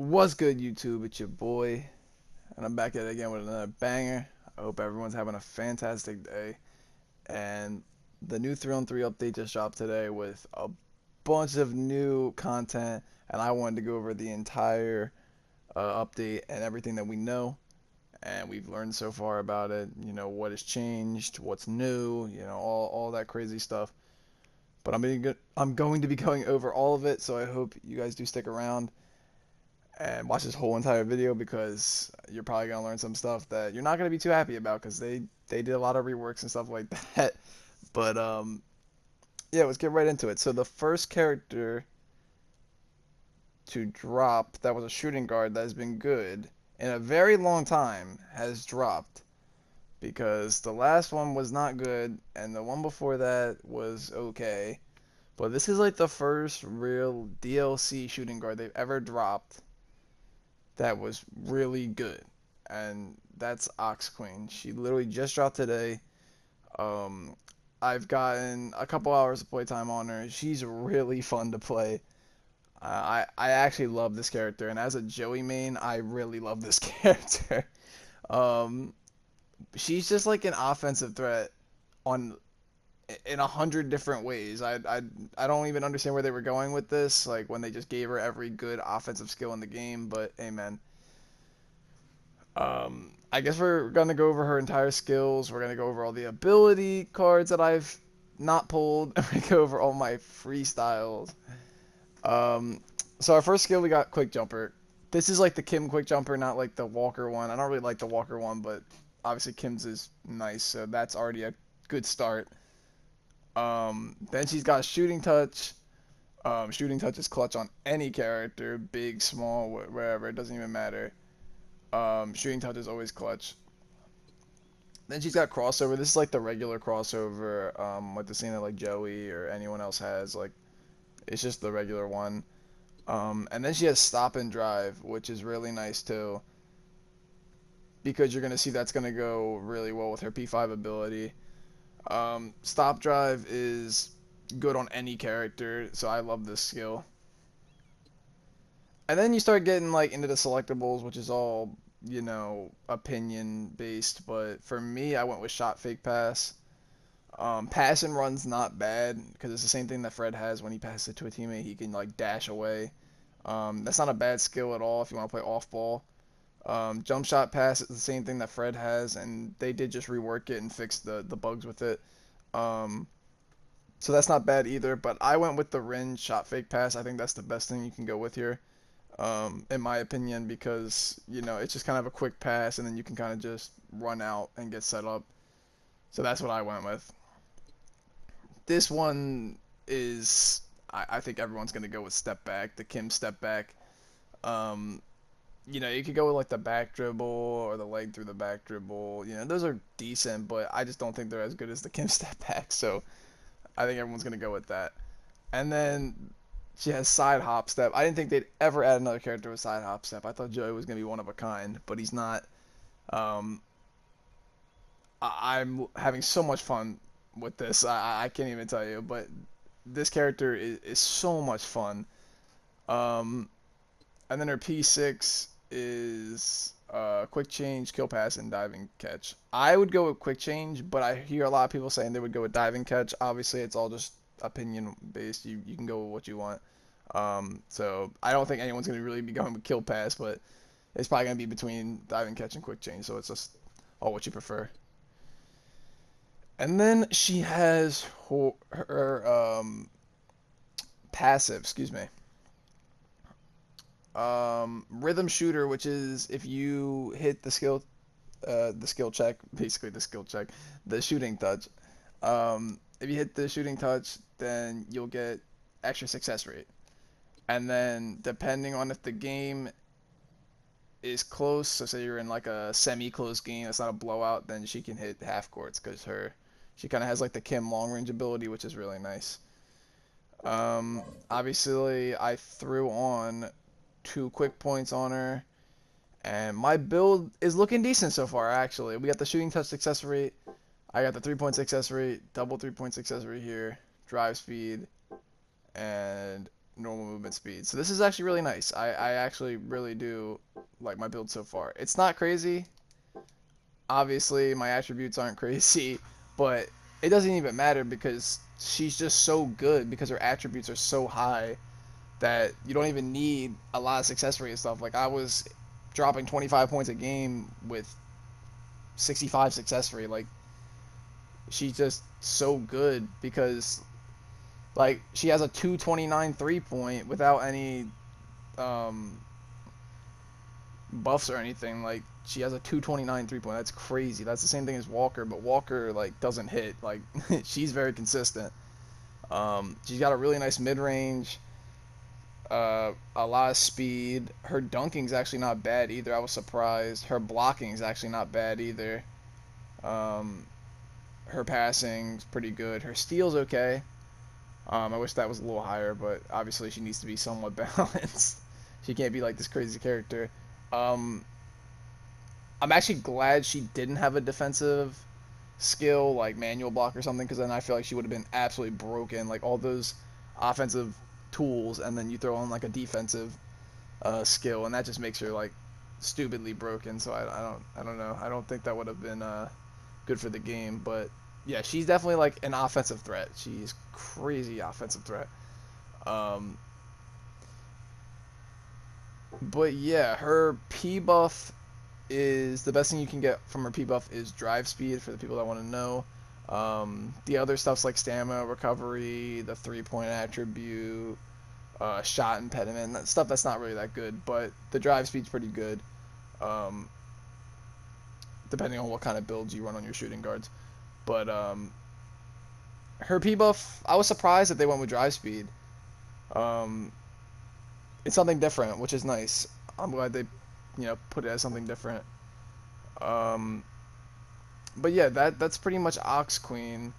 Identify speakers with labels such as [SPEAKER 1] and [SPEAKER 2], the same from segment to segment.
[SPEAKER 1] What's good, YouTube? It's your boy, and I'm back at it again with another banger. I hope everyone's having a fantastic day. And the new 3-on-3 update just dropped today with a bunch of new content, and I wanted to go over the entire update and everything that we know and we've learned so far about it. You know, what has changed, what's new, all that crazy stuff. But I'm going to be going over all of it, so I hope you guys do stick around and watch this whole entire video because you're probably gonna learn some stuff that you're not gonna be too happy about because they did a lot of reworks and stuff like that. But yeah, let's get right into it. So the first character to drop that was a shooting guard that has been good in a very long time has dropped because the last one was not good and the one before that was okay. But this is like the first real DLC shooting guard they've ever dropped that was really good, and that's Ox Queen. She literally just dropped today. Um, I've gotten a couple hours of playtime on her. She's really fun to play. I actually love this character, and as a Joey main, I really love this character. Um, she's just like an offensive threat on in 100 different ways. I don't even understand where they were going with this. Like when they just gave her every good offensive skill in the game, but amen. I guess we're gonna go over her entire skills. We're gonna go over all the ability cards that I've not pulled. We're gonna go over all my freestyles. Um, so our first skill we got quick jumper. This is like the Kim quick jumper, not like the Walker one. I don't really like the Walker one, but obviously Kim's is nice, so that's already a good start. Then she's got shooting touch. Shooting touch is clutch on any character, big, small, wherever. It doesn't even matter. Shooting touch is always clutch. Then she's got crossover. This is like the regular crossover, like the same that like Joey or anyone else has. Like it's just the regular one. And then she has stop and drive, which is really nice too, because you're gonna see that's gonna go really well with her P5 ability. Stop drive is good on any character, so I love this skill. And then you start getting like into the selectables, which is all, opinion based. But for me, I went with shot fake pass. Pass and run's not bad because it's the same thing that Fred has when he passes it to a teammate. He can like dash away. That's not a bad skill at all if you want to play off ball. Jump shot pass is the same thing that Fred has, and they did just rework it and fix the bugs with it. Um, so that's not bad either. But I went with the Rin shot fake pass. I think that's the best thing you can go with here, in my opinion, because it's just kind of a quick pass, and then you can kind of just run out and get set up. So that's what I went with. This one is, I think everyone's gonna go with step back, the Kim step back. Um, you could go with like the back dribble or the leg through the back dribble. Those are decent, but I just don't think they're as good as the Kim step back. So I think everyone's gonna go with that. And then she has side hop step. I didn't think they'd ever add another character with side hop step. I thought Joey was gonna be one of a kind, but he's not. Um, I'm having so much fun with this. I can't even tell you, but this character is so much fun. Um, and then her P6 is quick change, kill pass, and diving catch. I would go with quick change, but I hear a lot of people saying they would go with diving catch. Obviously, it's all just opinion based. You can go with what you want. So I don't think anyone's gonna really be going with kill pass, but it's probably gonna be between diving catch and quick change. So it's just all what you prefer. And then she has her passive, excuse me. Rhythm shooter, which is if you hit the skill check, basically the skill check, the shooting touch. If you hit the shooting touch, then you'll get extra success rate. And then depending on if the game is close, so say you're in like a semi-close game, it's not a blowout, then she can hit half courts because she kind of has like the Kim long range ability, which is really nice. Obviously, I threw on 2 quick points on her, and my build is looking decent so far. Actually, we got the shooting touch success rate. I got the 3 point success rate, double 3 point success rate here, drive speed, and normal movement speed. So this is actually really nice. I actually really do like my build so far. It's not crazy. Obviously, my attributes aren't crazy, but it doesn't even matter because she's just so good because her attributes are so high that you don't even need a lot of success rate and stuff. Like I was dropping 25 points a game with 65 success rate. Like she's just so good because like she has a 229 3-point without any um, buffs or anything. Like she has a 229 3-point. That's crazy. That's the same thing as Walker, but Walker like doesn't hit. Like she's very consistent. She's got a really nice mid range. A lot of speed. Her dunking's actually not bad either. I was surprised. Her blocking's actually not bad either. Um, her passing's pretty good. Her steal's okay. I wish that was a little higher, but obviously she needs to be somewhat balanced. She can't be like this crazy character. Um, I'm actually glad she didn't have a defensive skill like manual block or something, because then I feel like she would have been absolutely broken. Like all those offensive tools, and then you throw on like a defensive skill, and that just makes her like stupidly broken. So I don't know. I don't think that would have been good for the game. But yeah, she's definitely like an offensive threat. She's crazy offensive threat. Um, but yeah, her P buff is the best thing you can get from her P buff is drive speed for the people that want to know. The other stuff's like stamina, recovery, the 3-point attribute, shot impediment, that stuff that's not really that good, but the drive speed's pretty good, um, depending on what kind of builds you run on your shooting guards. But her P buff, I was surprised that they went with drive speed. Um, it's something different, which is nice. I'm glad they, put it as something different. Um, but yeah, that's pretty much Ox Queen.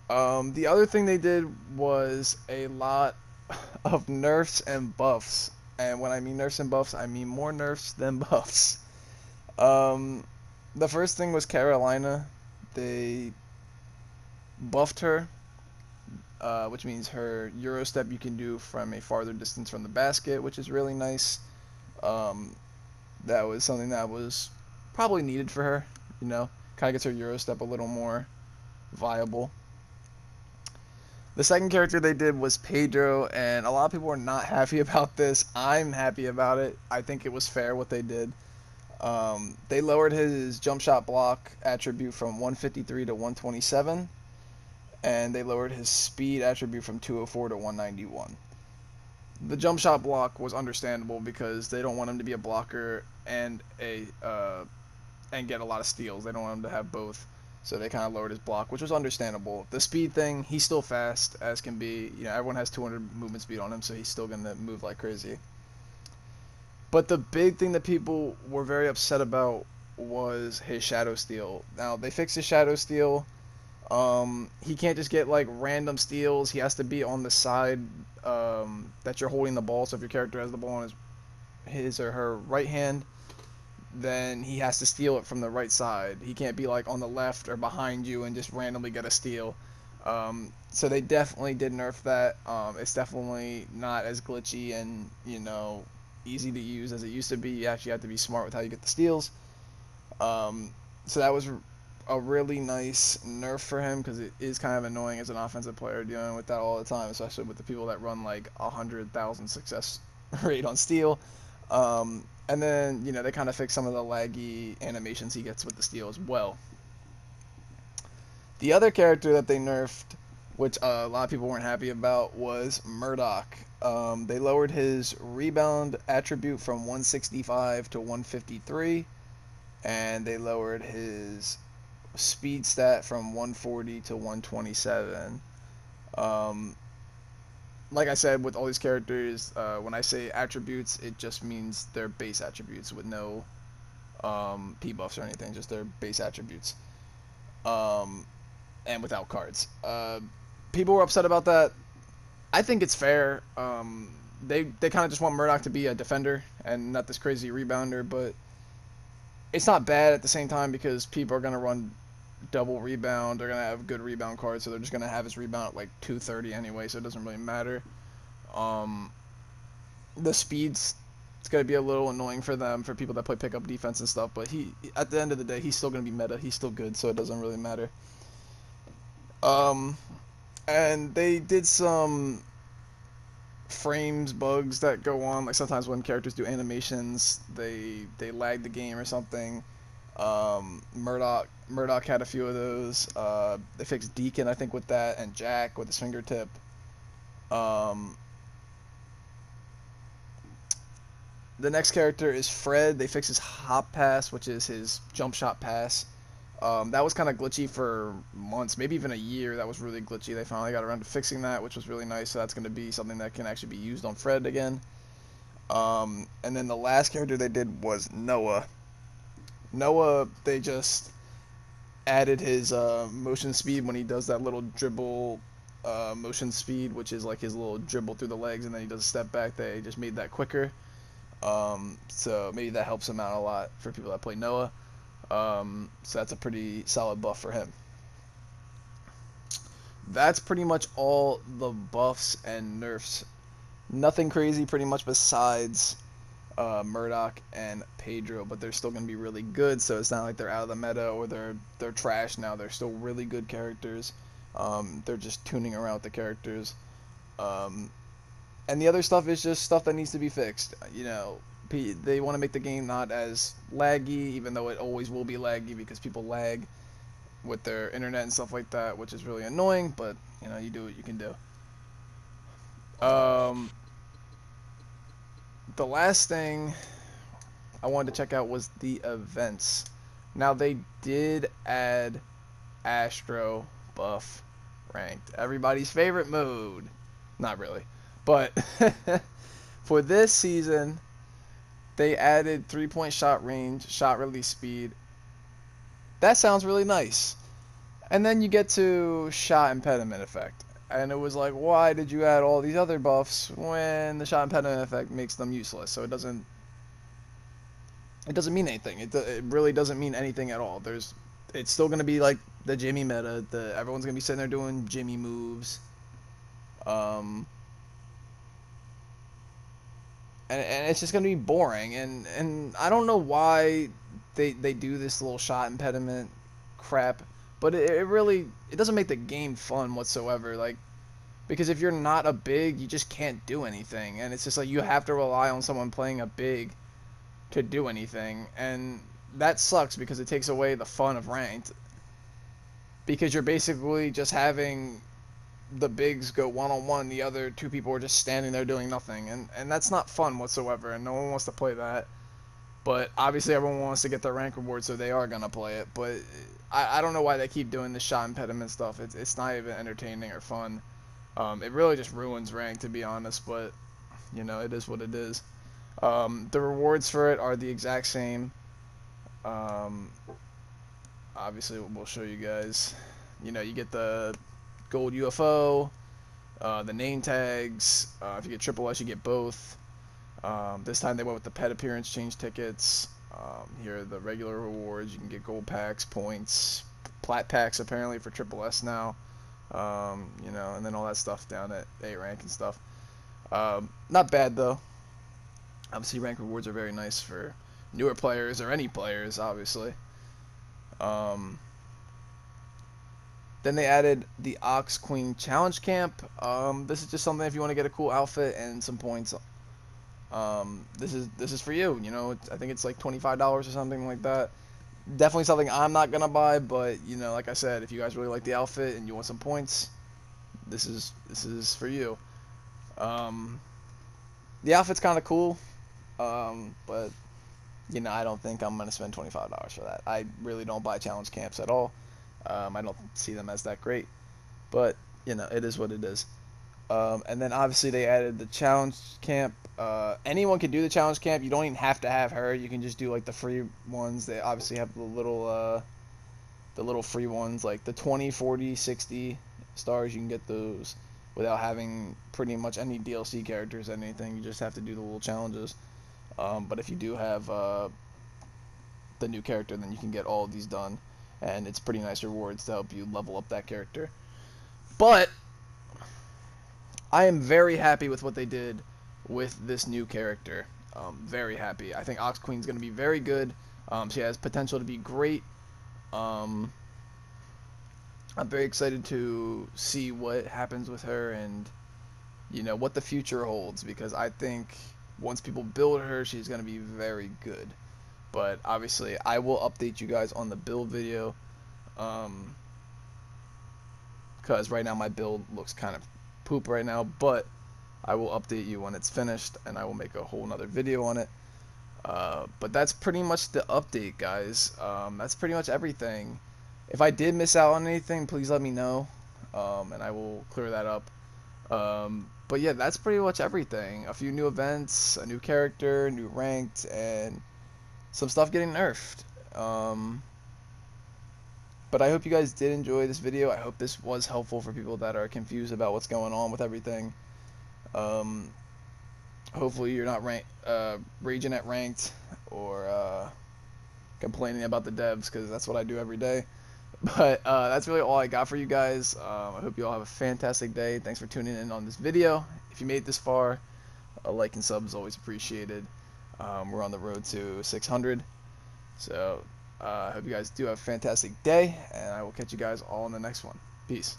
[SPEAKER 1] The other thing they did was a lot of nerfs and buffs. And when I mean nerfs and buffs, I mean more nerfs than buffs. Um, the first thing was Carolina. They buffed her, which means her Euro step you can do from a farther distance from the basket, which is really nice. Um, that was something that was probably needed for her, kind of gets her Euro step a little more viable. The second character they did was Pedro, and a lot of people were not happy about this. I'm happy about it. I think it was fair what they did. They lowered his jump shot block attribute from 153 to 127, and they lowered his speed attribute from 204 to 191. The jump shot block was understandable because they don't want him to be a blocker and and get a lot of steals. They don't want him to have both. So they kind of lowered his block, which was understandable. The speed thing, he's still fast as can be. Everyone has 200 movement speed on him, so he's still going to move like crazy. But the big thing that people were very upset about was his shadow steal. Now, they fixed his shadow steal. He can't just get like random steals. He has to be on the side that you're holding the ball. So if your character has the ball on his or her right hand, then he has to steal it from the right side. He can't be like on the left or behind you and just randomly get a steal. So they definitely did nerf that. It's definitely not as glitchy and easy to use as it used to be. You actually have to be smart with how you get the steals. So that was a really nice nerf for him because it is kind of annoying as an offensive player dealing with that all the time, especially with the people that run like 100,000 success rate on steal. And then, they kind of fix some of the laggy animations he gets with the steal as well. The other character that they nerfed, which a lot of people weren't happy about, was Murdoch. They lowered his rebound attribute from 165 to 153, and they lowered his speed stat from 140 to 127. Like I said, with all these characters, when I say attributes, it just means their base attributes with no P buffs or anything, just their base attributes, and without cards. People were upset about that. I think it's fair. They kind of just want Murdoch to be a defender and not this crazy rebounder, but it's not bad at the same time because people are going to run double rebound. They're going to have good rebound cards, so they're just going to have his rebound at like 230 anyway, so it doesn't really matter. Um, the speed's it's gonna be a little annoying for them, for people that play pickup defense and stuff. But at the end of the day, he's still gonna be meta. He's still good, so it doesn't really matter. Um, and they did some frames bugs that go on, like sometimes when characters do animations, they lag the game or something. Murdoch had a few of those. They fixed Deacon, I think, with that, and Jack with his fingertip. Um, the next character is Fred. They fixed his hop pass, which is his jump shot pass. That was kind of glitchy for months, maybe even a year. That was really glitchy. They finally got around to fixing that, which was really nice. So that's going to be something that can actually be used on Fred again. And then the last character they did was Noah. Noah, they just added his motion speed when he does that little dribble motion speed, which is like his little dribble through the legs, and then he does a step back. They just made that quicker. So maybe that helps him out a lot for people that play Noah. So that's a pretty solid buff for him. That's pretty much all the buffs and nerfs. Nothing crazy pretty much besides Murdoch and Pedro, but they're still going to be really good, so it's not like they're out of the meta or they're trash now. They're still really good characters. They're just tuning around with the characters. And the other stuff is just stuff that needs to be fixed. You know, they want to make the game not as laggy, even though it always will be laggy because people lag with their internet and stuff like that, which is really annoying, but, you know, you do what you can do. The last thing I wanted to check out was the events. Now, they did add Astro buff ranked. Everybody's favorite mode. Not really. But for this season, they added 3-point shot range, shot release speed. That sounds really nice. And then you get to shot impediment effect. And it was like, why did you add all these other buffs when the shot impediment effect makes them useless? So it doesn't mean anything. It really doesn't mean anything at all. It's still gonna be like the Jimmy meta. Everyone's gonna be sitting there doing Jimmy moves. And it's just gonna be boring. And I don't know why they do this little shot impediment crap, but it really it doesn't make the game fun whatsoever. Like, because if you're not a big, you just can't do anything, and it's just like you have to rely on someone playing a big to do anything, and that sucks because it takes away the fun of ranked. Because you're basically just having the bigs go one-on-one, the other two people are just standing there doing nothing, and that's not fun whatsoever, and no one wants to play that. But obviously everyone wants to get their rank reward, so they are going to play it. But I don't know why they keep doing this shot impediment stuff. It's not even entertaining or fun. It really just ruins rank, to be honest, but, you know, it is what it is. The rewards for it are the exact same. Obviously, we'll show you guys. You know, you get the gold UFO, the name tags. If you get triple S, you get both. This time they went with the pet appearance change tickets. Here are the regular rewards. You can get gold packs, points, plat packs apparently for triple S now. You know, and then all that stuff down at A rank and stuff. Not bad though. Obviously, rank rewards are very nice for newer players or any players, obviously. Then they added the Ox Queen Challenge Camp. This is just something if you want to get a cool outfit and some points. This is for you. You know, I think it's like $25 or something like that. Definitely something I'm not gonna buy, but you know, like I said, if you guys really like the outfit and you want some points, this is for you. The outfit's kind of cool, but you know, I don't think I'm gonna spend $25 for that. I really don't buy challenge camps at all. I don't see them as that great, but you know, it is what it is. And then obviously they added the challenge camp. Anyone can do the challenge camp. You don't even have to have her. You can just do like the free ones. They obviously have the little free ones, like the 20, 40, 60 stars. You can get those without having pretty much any DLC characters or anything. You just have to do the little challenges. But if you do have the new character, then you can get all of these done, and it's pretty nice rewards to help you level up that character. But I am very happy with what they did with this new character. Very happy. I think Ox Queen's going to be very good. She has potential to be great. Um, I'm very excited to see what happens with her and what the future holds, because I think once people build her, she's going to be very good. But obviously, I will update you guys on the build video, because right now my build looks kind of poop right now, but I will update you when it's finished, and I will make a whole nother video on it. But that's pretty much the update, guys. That's pretty much everything. If I did miss out on anything, please let me know, and I will clear that up. But yeah, that's pretty much everything. A few new events, a new character, new ranked, and some stuff getting nerfed. But I hope you guys did enjoy this video. I hope this was helpful for people that are confused about what's going on with everything. Hopefully you're not raging at ranked or complaining about the devs, because that's what I do every day. But that's really all I got for you guys. I hope you all have a fantastic day. Thanks for tuning in on this video. If you made it this far, a like and sub is always appreciated. We're on the road to 600. So I hope you guys do have a fantastic day, and I will catch you guys all in the next one. Peace.